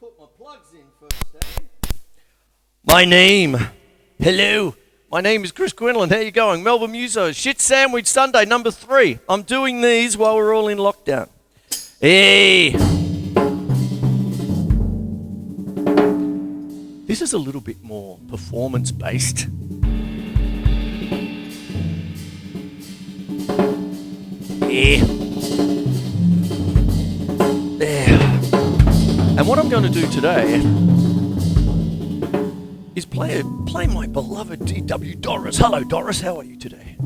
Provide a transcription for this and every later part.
put my plugs in first, My name is Chris Quinlan. How you going? Melbourne Musos. Shit Sandwich Sunday, number 3. I'm doing these while we're all in lockdown. Hey! This is a little bit more performance-based. Yeah. There. And what I'm going to do today is play my beloved DW Doris. Hello, Doris. How are you today?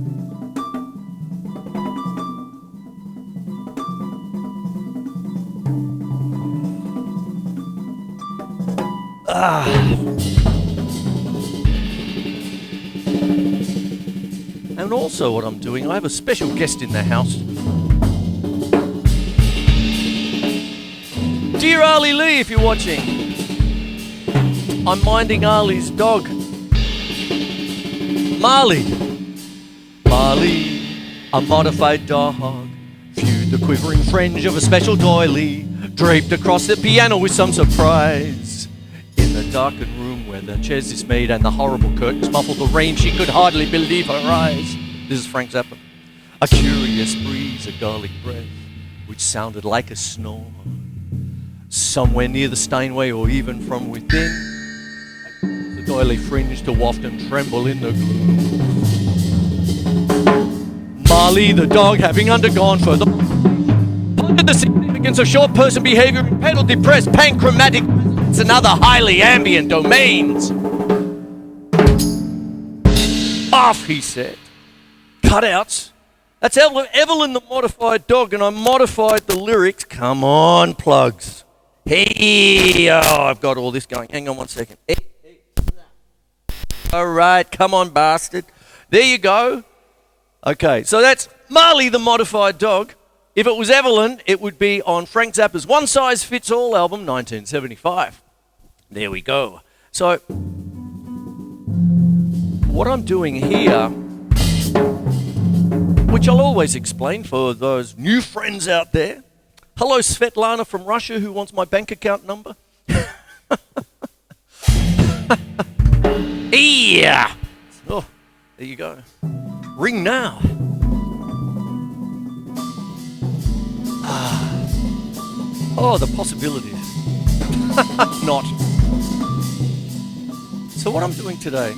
And also what I'm doing, I have a special guest in the house. Dear Ali Lee, if you're watching, I'm minding Ali's dog. Marley, a modified dog, viewed the quivering fringe of a special doily, draped across the piano with some surprise. In the darkened room where the chairs is made and the horrible curtains muffled the rain, she could hardly believe her eyes. This is Frank Zappa. A curious breeze, a garlic breath, which sounded like a snore. Somewhere near the Steinway or even from within, the doily fringe to waft and tremble in the gloom. Marley the dog, having undergone further, pondered the significance of short person behavior in pedal depressed panchromatic and other highly ambient domains. Off, he said. Cutouts. That's Evelyn the modified dog, and I modified the lyrics. Come on, plugs. Hey, oh, I've got all this going. Hang on one second. Hey. All right, come on, bastard. There you go. Okay, so that's Marley the modified dog. If it was Evelyn, it would be on Frank Zappa's One Size Fits All album, 1975. There we go. So, what I'm doing here, which I'll always explain for those new friends out there. Hello, Svetlana from Russia, who wants my bank account number. Yeah. Oh, there you go. Ring now. Oh, the possibilities. Not. So what I'm doing today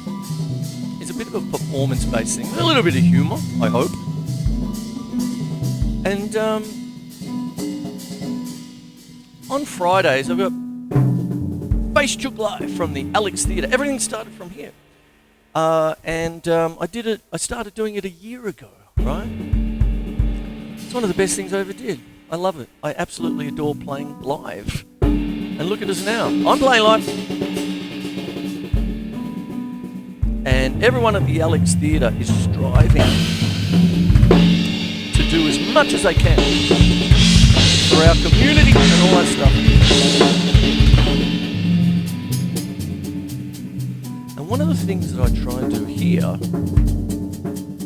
is a bit of a performance-based thing, a little bit of humour, I hope. And on Fridays, I've got Face Chook Live from the Alex Theatre. Everything started from here. I started doing it a year ago, right? It's one of the best things I ever did. I love it. I absolutely adore playing live. And look at us now. I'm playing live. And everyone at the Alex Theatre is striving to do as much as they can for our community and all that stuff. And one of the things that I try and do here,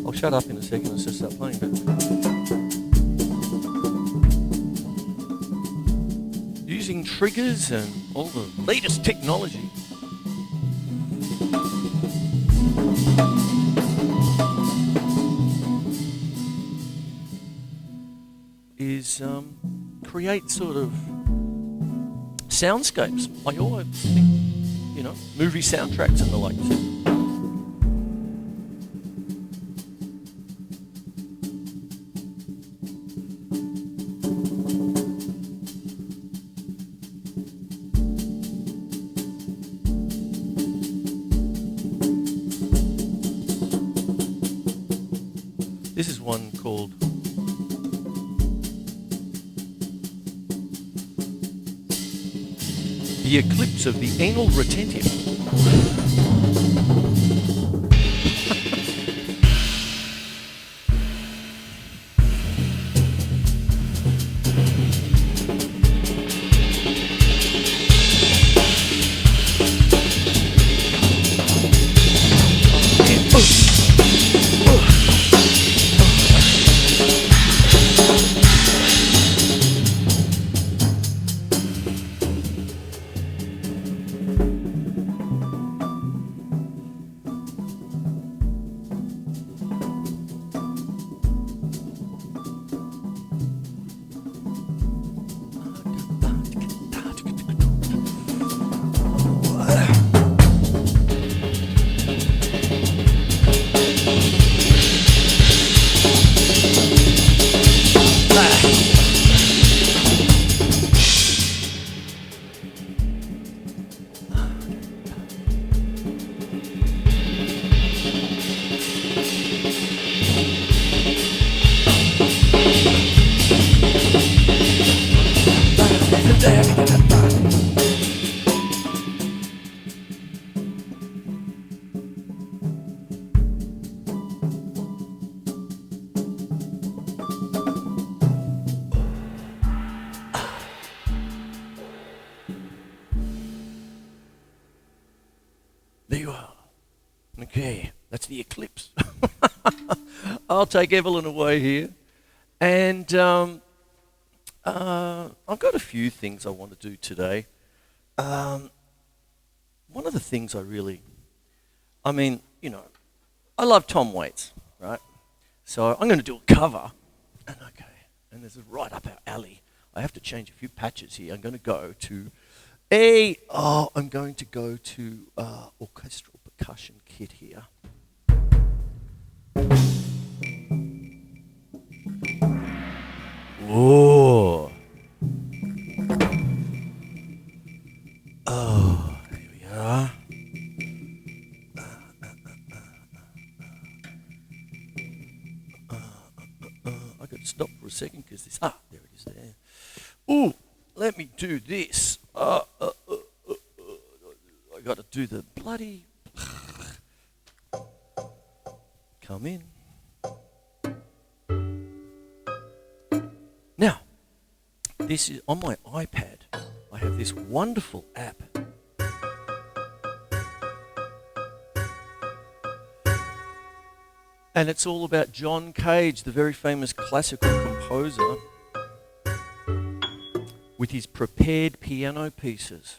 I'll shut up in a second and just start playing, but using triggers and all the latest technology. Is create sort of soundscapes. I always think, movie soundtracks and the like. This is one called The Eclipse of the Anal Retentive. Okay, that's the eclipse. I'll take Evelyn away here. And I've got a few things I want to do today. One of the things I love Tom Waits, right? So I'm going to do a cover. And this is right up our alley. I have to change a few patches here. I'm going to go to orchestral percussion kit here. Whoa. Oh, here we are. I got to stop for a second because there it is there. Ooh, let me do this. I got to do the bloody... Come in. Now, this is on my iPad. I have this wonderful app. And it's all about John Cage, the very famous classical composer, with his prepared piano pieces.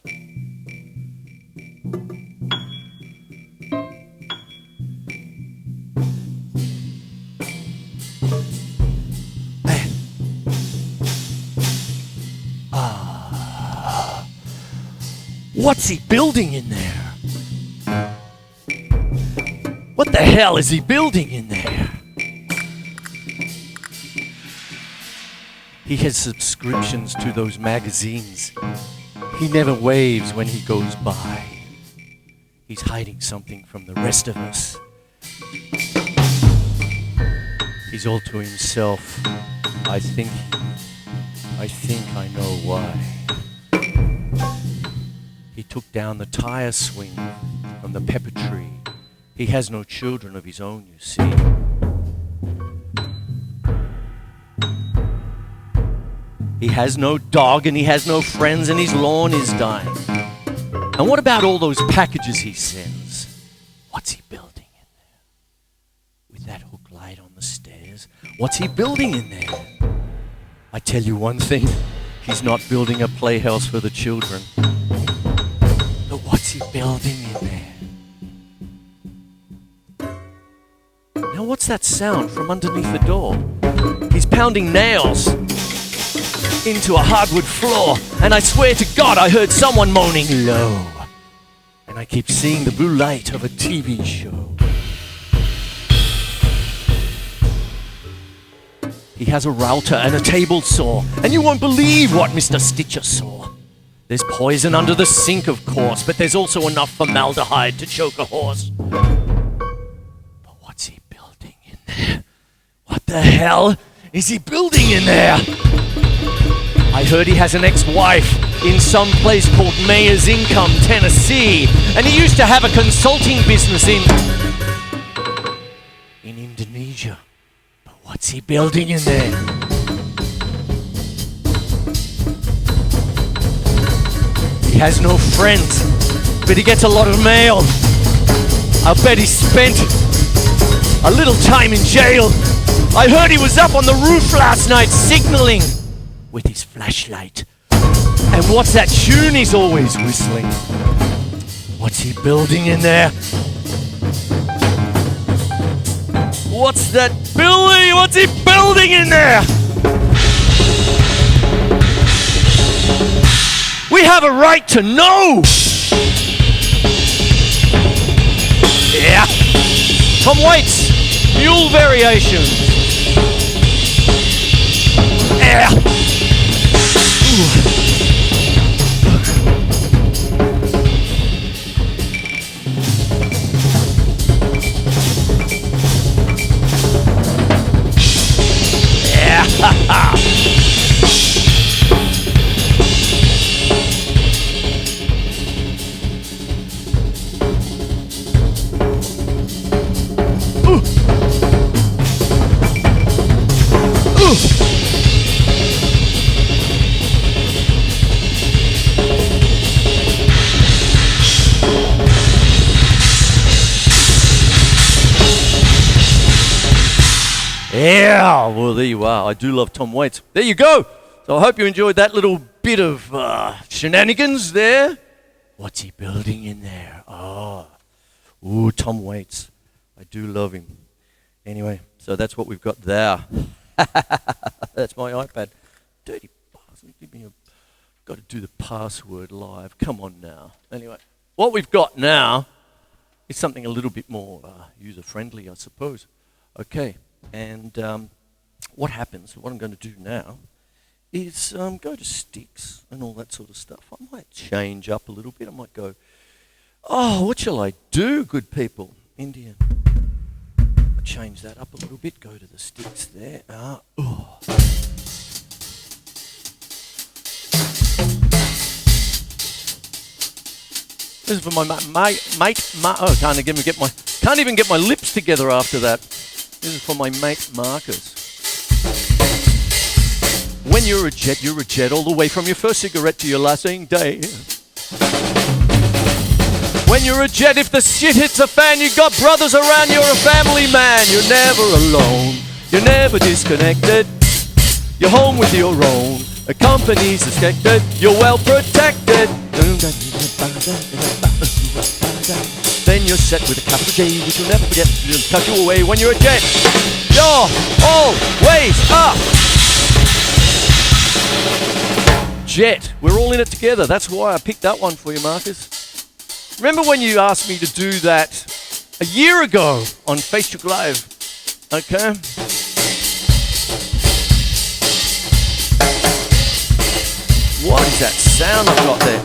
What's he building in there? What the hell is he building in there? He has subscriptions to those magazines. He never waves when he goes by. He's hiding something from the rest of us. He's all to himself. I think I know why. He took down the tire swing from the pepper tree. He has no children of his own, you see. He has no dog and he has no friends and his lawn is dying. And what about all those packages he sends? What's he building in there? With that hook light on the stairs, what's he building in there? I tell you one thing, he's not building a playhouse for the children. But what's he building in there? Now what's that sound from underneath the door? He's pounding nails into a hardwood floor, and I swear to God I heard someone moaning low. And I keep seeing the blue light of a TV show. He has a router and a table saw, and you won't believe what Mr. Stitcher saw. There's poison under the sink, of course, but there's also enough formaldehyde to choke a horse. But what's he building in there? What the hell is he building in there? I heard he has an ex-wife in some place called Mayor's Income, Tennessee, and he used to have a consulting business in Indonesia. But what's he building in there? He has no friends, but he gets a lot of mail. I'll bet he spent a little time in jail. I heard he was up on the roof last night signaling with his flashlight. And what's that tune he's always whistling? What's he building in there? What's that Billy? What's he building in there? We have a right to know! Yeah! Tom Waits, Mule Variations. Yeah! Ooh. Yeah, well, there you are. I do love Tom Waits. There you go. So I hope you enjoyed that little bit of shenanigans there. What's he building in there? Oh, ooh, Tom Waits. I do love him. Anyway, so that's what we've got there. That's my iPad. Dirty bastard. Got to do the password live. Come on now. Anyway, what we've got now is something a little bit more user-friendly, I suppose. Okay, and what happens, what I'm going to do now is go to sticks and all that sort of stuff. I might change up a little bit. I might go, oh, what shall I do, good people? Indian. I'll change that up a little bit. Go to the sticks there. Oh. This is for my mate. Oh, can't even get my lips together after that. This is for my mate Marcus. When you're a jet all the way from your first cigarette to your last day. When you're a jet, if the shit hits the fan, you got brothers around, you're a family man. You're never alone, you're never disconnected. You're home with your own, a company's suspected. You're well protected. Then you're set with a capital J, which you'll never forget. It'll tuck you away when you're a jet. You're always up. Jet. We're all in it together. That's why I picked that one for you, Marcus. Remember when you asked me to do that a year ago on Facebook Live? Okay. What is that sound I've got there?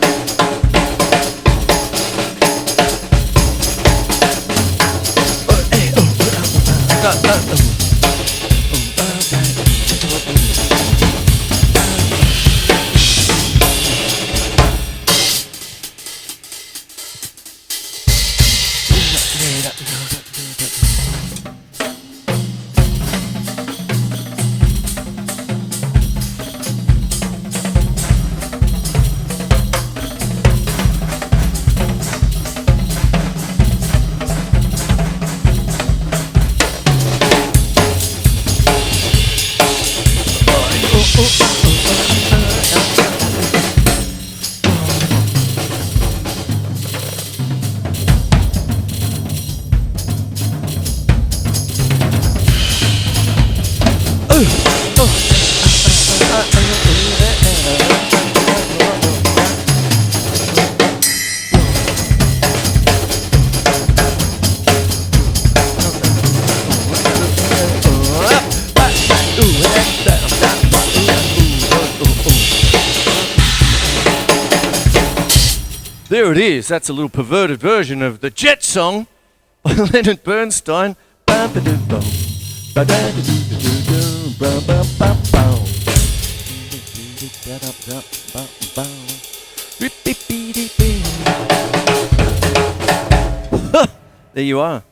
There it is. That's a little perverted version of the Jet song by Leonard Bernstein. There you are.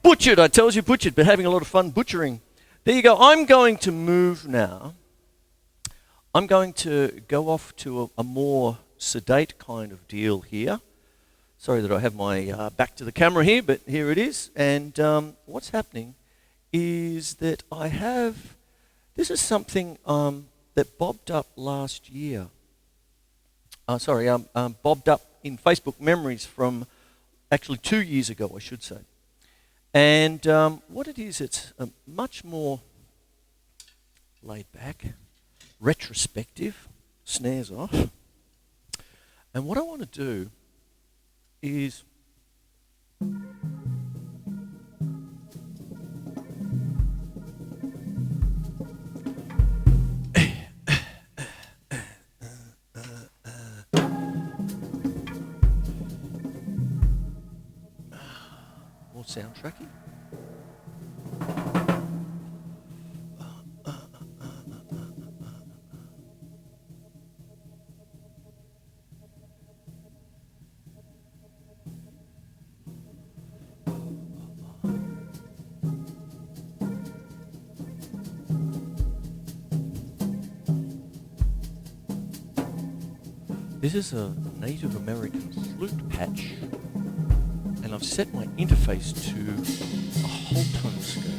Butchered, I tells you, butchered, but having a lot of fun butchering. There you go. I'm going to move now. I'm going to go off to a more sedate kind of deal here. Sorry that I have my back to the camera here, but here it is. And what's happening is that I have, this is something that bobbed up last year. Bobbed up in Facebook memories from actually 2 years ago, I should say. And what it is, it's much more laid back, retrospective, snares off. And what I want to do is more soundtracky. This is a Native American flute patch, and I've set my interface to a whole tone scale.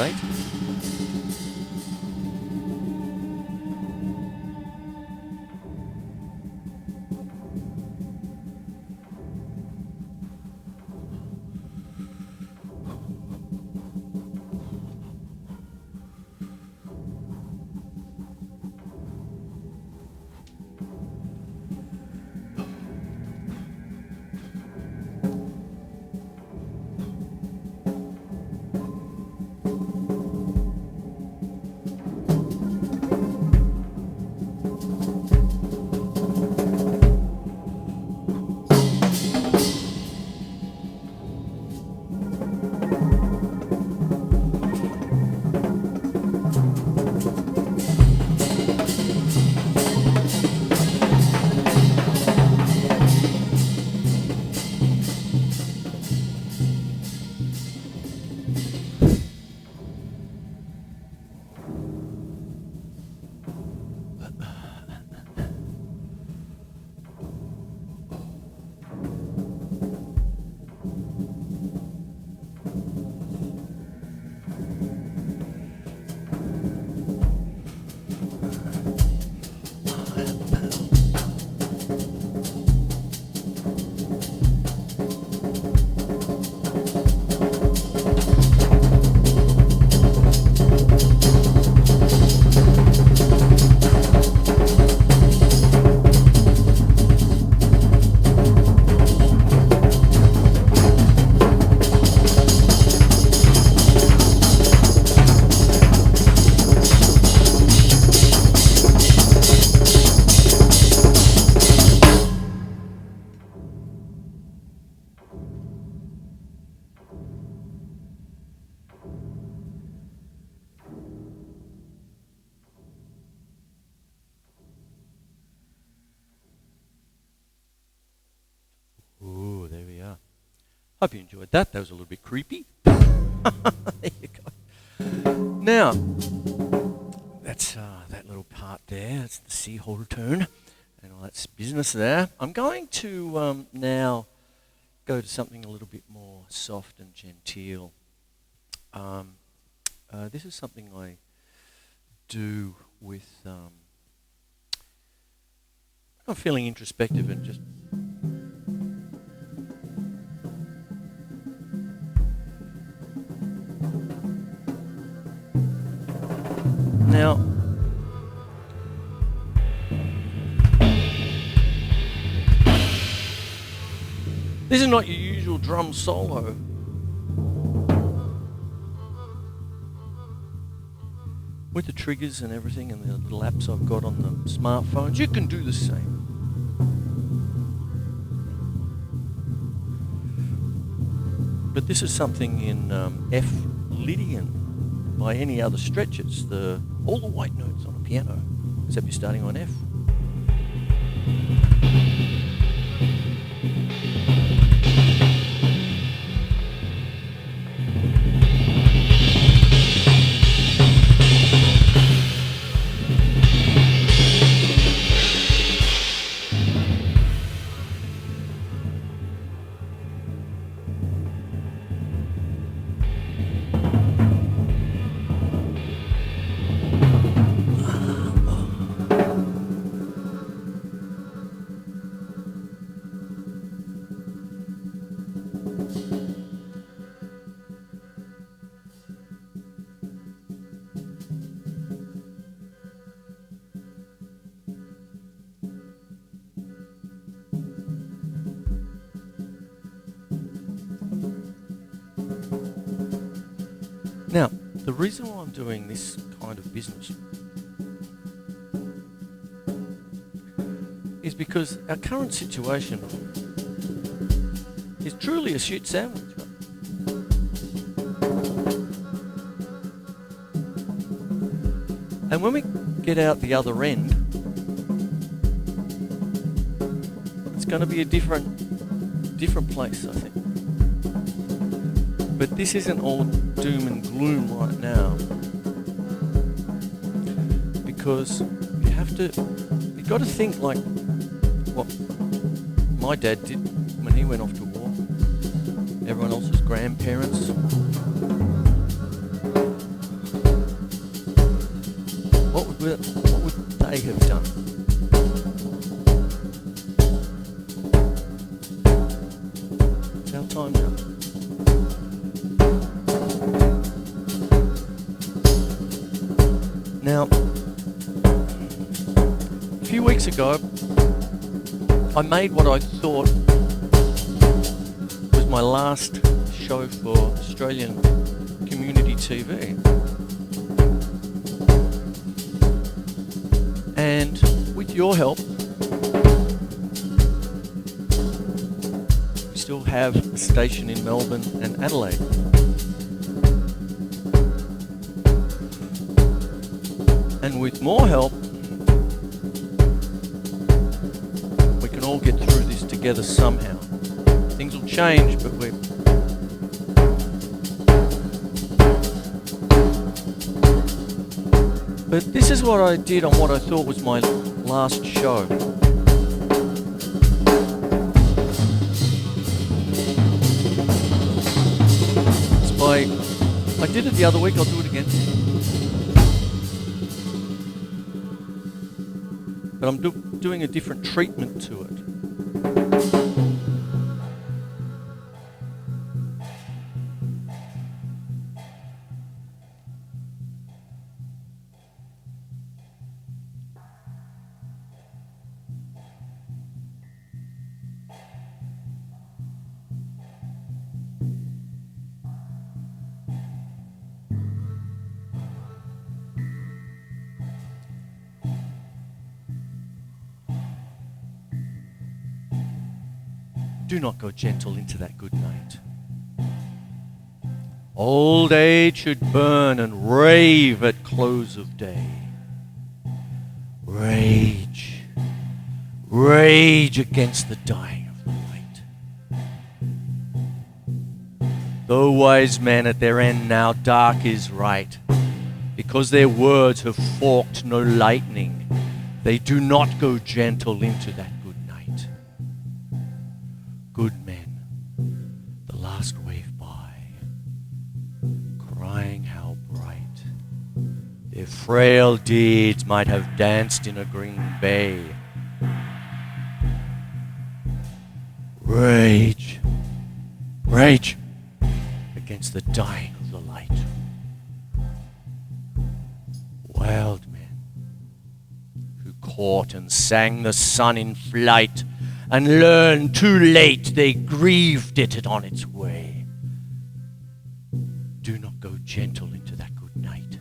state. Ooh, there we are. Hope you enjoyed that. That was a little bit creepy. There you go. Now, that's that little part there. That's the seahole tune and all that business there. I'm going to now go to something a little bit more soft and genteel. This is something I do with... I'm feeling introspective and just... Now, this is not your usual drum solo. With the triggers and everything and the little apps I've got on the smartphones, you can do the same. But this is something in F Lydian by any other stretch. It's all the white notes on a piano, except you're starting on F. Now, the reason why I'm doing this kind of business is because our current situation is truly a shit sandwich. And when we get out the other end, it's going to be a different place, I think. But this isn't all doom and gloom right now, because you've got to think like what my dad did when he went off to war, everyone else's grandparents. what would they have done? It's our time now. Now, a few weeks ago, I made what I thought was my last show for Australian community TV. And with your help, we still have a station in Melbourne and Adelaide. And with more help, we can all get through this together somehow. Things will change, but But this is what I did on what I thought was my last show. I did it the other week, I'll do it again. But I'm doing a different treatment to it. Do not go gentle into that good night. Old age should burn and rave at close of day. Rage, rage against the dying of the light. Though wise men at their end now dark is right, because their words have forked no lightning, they do not go gentle into that good night. Good men, the last wave by, crying how bright their frail deeds might have danced in a green bay. Rage, rage against the dying of the light. Wild men who caught and sang the sun in flight, and learned too late they grieved it on its way. Do not go gentle into that good night.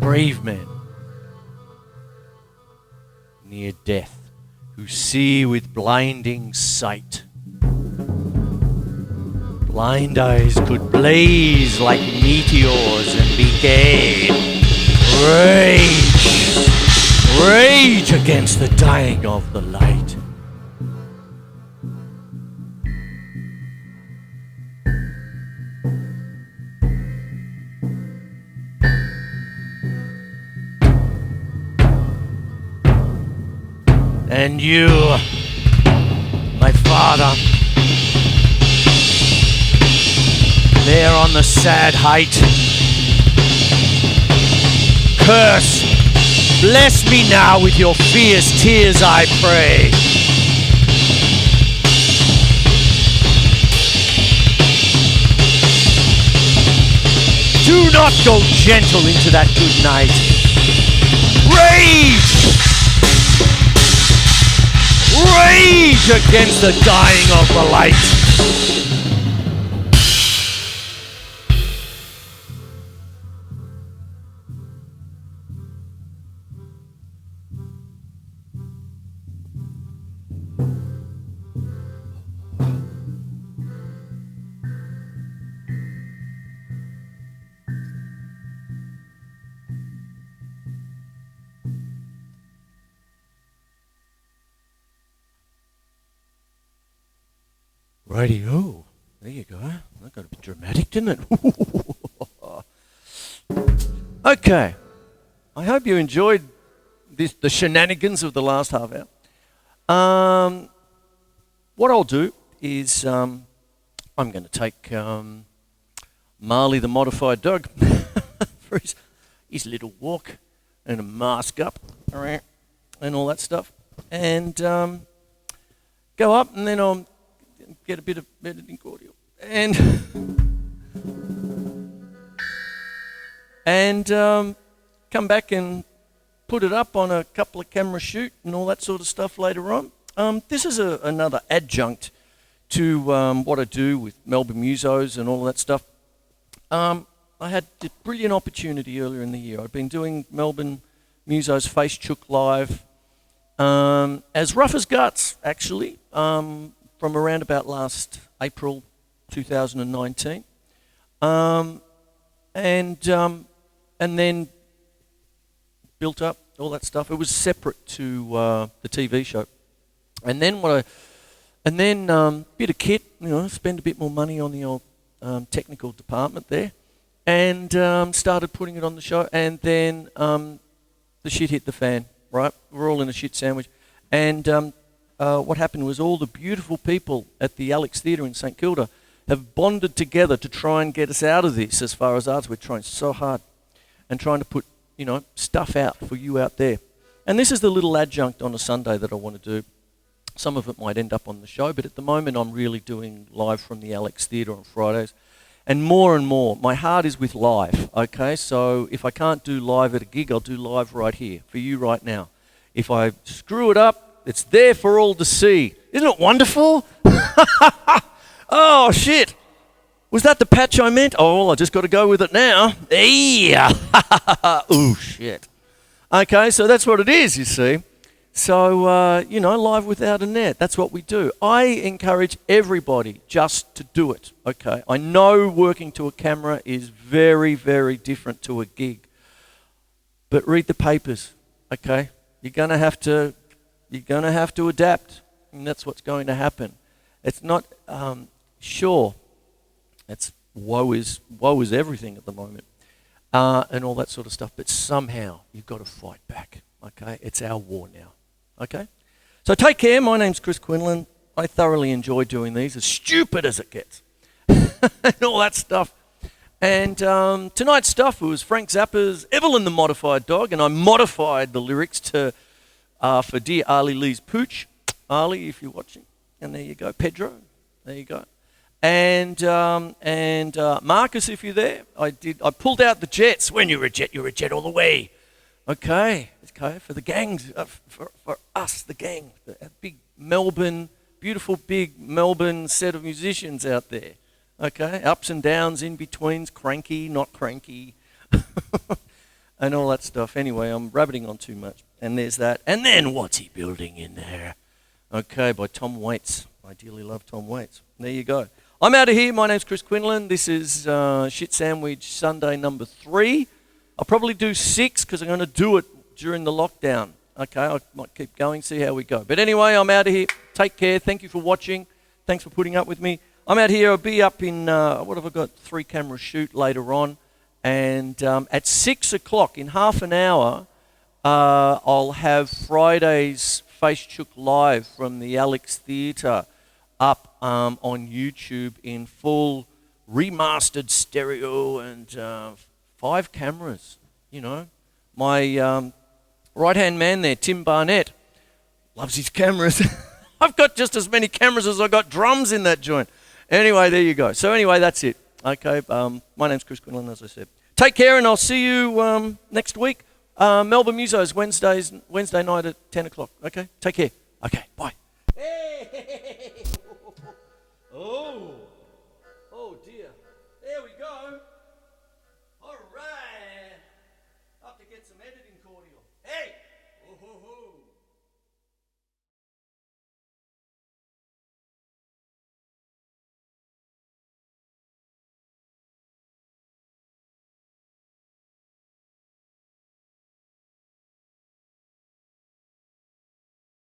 Brave men, near death, who see with blinding sight. Blind eyes could blaze like meteors and be gay. Rage, rage against the dying of the light. And you, my father, there on the sad height, curse, bless me now with your fierce tears, I pray. Do not go gentle into that good night. Rage! Rage against the dying of the light. Righty-o. There you go. That got a bit dramatic, didn't it? Okay. I hope you enjoyed the shenanigans of the last half hour. What I'll do is I'm going to take Marley the modified dog for his little walk and a mask up and all that stuff. And go up, and then I'll get a bit of editing audio. And come back and put it up on a couple of camera shoot and all that sort of stuff later on. This is another adjunct to what I do with Melbourne Musos and all that stuff. I had a brilliant opportunity earlier in the year. I've been doing Melbourne Musos Face Chook Live as rough as guts, actually, from around about last April 2019. And then built up all that stuff. It was separate to the TV show. And then bit of kit, spend a bit more money on the old technical department there, and started putting it on the show. And then the shit hit the fan, right? We're all in a shit sandwich. And what happened was all the beautiful people at the Alex Theatre in St Kilda have bonded together to try and get us out of this as far as arts. We're trying so hard and trying to put, stuff out for you out there. And this is the little adjunct on a Sunday that I want to do. Some of it might end up on the show, but at the moment I'm really doing live from the Alex Theatre on Fridays. And more, my heart is with live, okay? So if I can't do live at a gig, I'll do live right here for you right now. If I screw it up, it's there for all to see. Isn't it wonderful? Oh, shit. Was that the patch I meant? Oh, well, I just got to go with it now. Yeah. Ooh, shit. Okay, so that's what it is, you see. So, live without a net. That's what we do. I encourage everybody just to do it, okay? I know working to a camera is very, very different to a gig. But read the papers, okay? You're going to have to adapt, and that's what's going to happen. It's not, sure, it's woe is everything at the moment, and all that sort of stuff. But somehow you've got to fight back. Okay, it's our war now. Okay, so take care. My name's Chris Quinlan. I thoroughly enjoy doing these, as stupid as it gets, and all that stuff. And tonight's stuff was Frank Zappa's Evelyn the Modified Dog, and I modified the lyrics to for Dear Ali Lee's Pooch. Ali, if you're watching, and there you go. Pedro, there you go. And Marcus, if you're there, I pulled out the jets. When you're a jet all the way. Okay, for the gangs, for us, the gang, a big Melbourne, beautiful big Melbourne set of musicians out there. Okay, ups and downs, in betweens, cranky, not cranky, and all that stuff. Anyway, I'm rabbiting on too much. And there's that. And then What's He Building in There? Okay, by Tom Waits. I dearly love Tom Waits. There you go. I'm out of here. My name's Chris Quinlan. This is Shit Sandwich Sunday number 3. I'll probably do 6 because I'm going to do it during the lockdown. Okay, I might keep going, see how we go. But anyway, I'm out of here. Take care. Thank you for watching. Thanks for putting up with me. I'm out here. I'll be up in, what have I got? 3 camera shoot later on. And at 6 o'clock, in half an hour, I'll have Friday's Face Chook Live from the Alex Theatre up on YouTube in full remastered stereo and 5 cameras. My right-hand man there, Tim Barnett, loves his cameras. I've got just as many cameras as I got drums in that joint. Anyway, there you go. So anyway, that's it. Okay, my name's Chris Quinlan, as I said. Take care, and I'll see you next week. Melbourne Musos, Wednesday night at 10 o'clock. Okay, take care. Okay, bye.